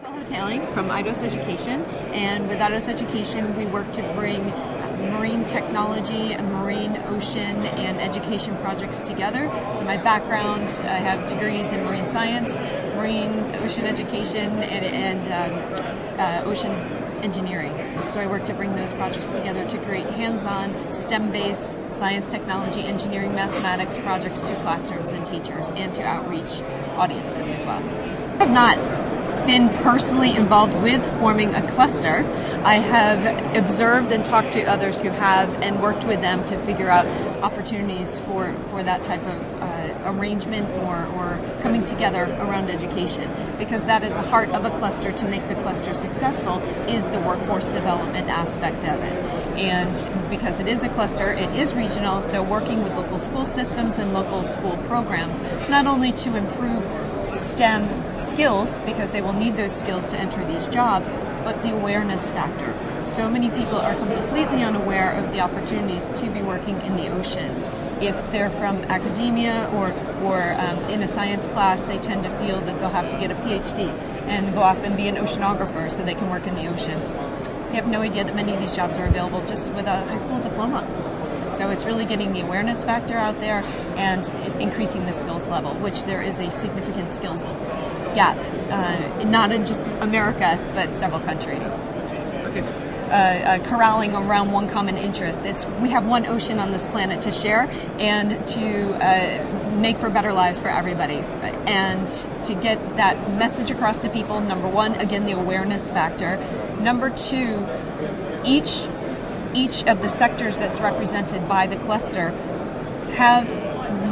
Hotaling from IDOS Education, and with IDOS Education we work to bring marine technology and marine, ocean, and education projects together. So my background, I have degrees in marine science, marine ocean education, and ocean engineering. So I work to bring those projects together to create hands-on, STEM-based science, technology, engineering, mathematics projects to classrooms and teachers, and to outreach audiences as well. I have not been personally involved with forming a cluster. I have observed and talked to others who have and worked with them to figure out opportunities for that type of arrangement or coming together around education, because that is the heart of a cluster. To make the cluster successful is the workforce development aspect of it. And because it is a cluster, it is regional, so working with local school systems and local school programs, not only to improve STEM skills, because they will need those skills to enter these jobs, but the awareness factor. So many people are completely unaware of the opportunities to be working in the ocean. If they're from academia or in a science class, they tend to feel that they'll have to get a PhD and go off and be an oceanographer so they can work in the ocean. They have no idea that many of these jobs are available just with a high school diploma. So it's really getting the awareness factor out there and increasing the skills level, which there is a significant skills gap, not in just America, but several countries. Corralling around one common interest. We have one ocean on this planet to share and to make for better lives for everybody. And to get that message across to people, number one, again, the awareness factor. Number two, each of the sectors that's represented by the cluster have,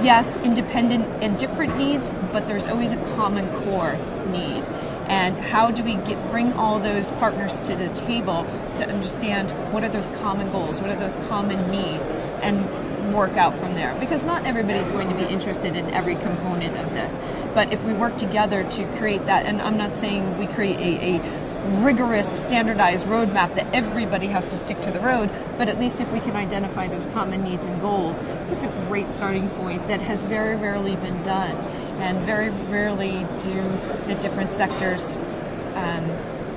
yes, independent and different needs, but there's always a common core need. And how do we bring all those partners to the table to understand what are those common goals, what are those common needs, and work out from there? Because not everybody's going to be interested in every component of this. But if we work together to create that, and I'm not saying we create a rigorous, standardized roadmap that everybody has to stick to the road, but at least if we can identify those common needs and goals, that's a great starting point that has very rarely been done, and very rarely do the different sectors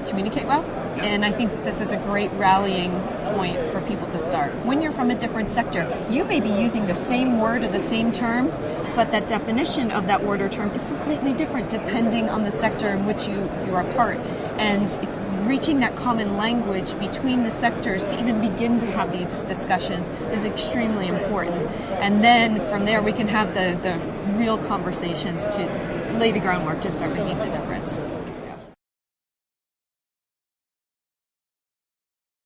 communicate well. Yep. And I think that this is a great rallying point for people to start. When you're from a different sector, you may be using the same word or the same term, but that definition of that word or term is completely different depending on the sector in which you are part. And reaching that common language between the sectors to even begin to have these discussions is extremely important. And then from there we can have the real conversations to lay the groundwork to start making a difference.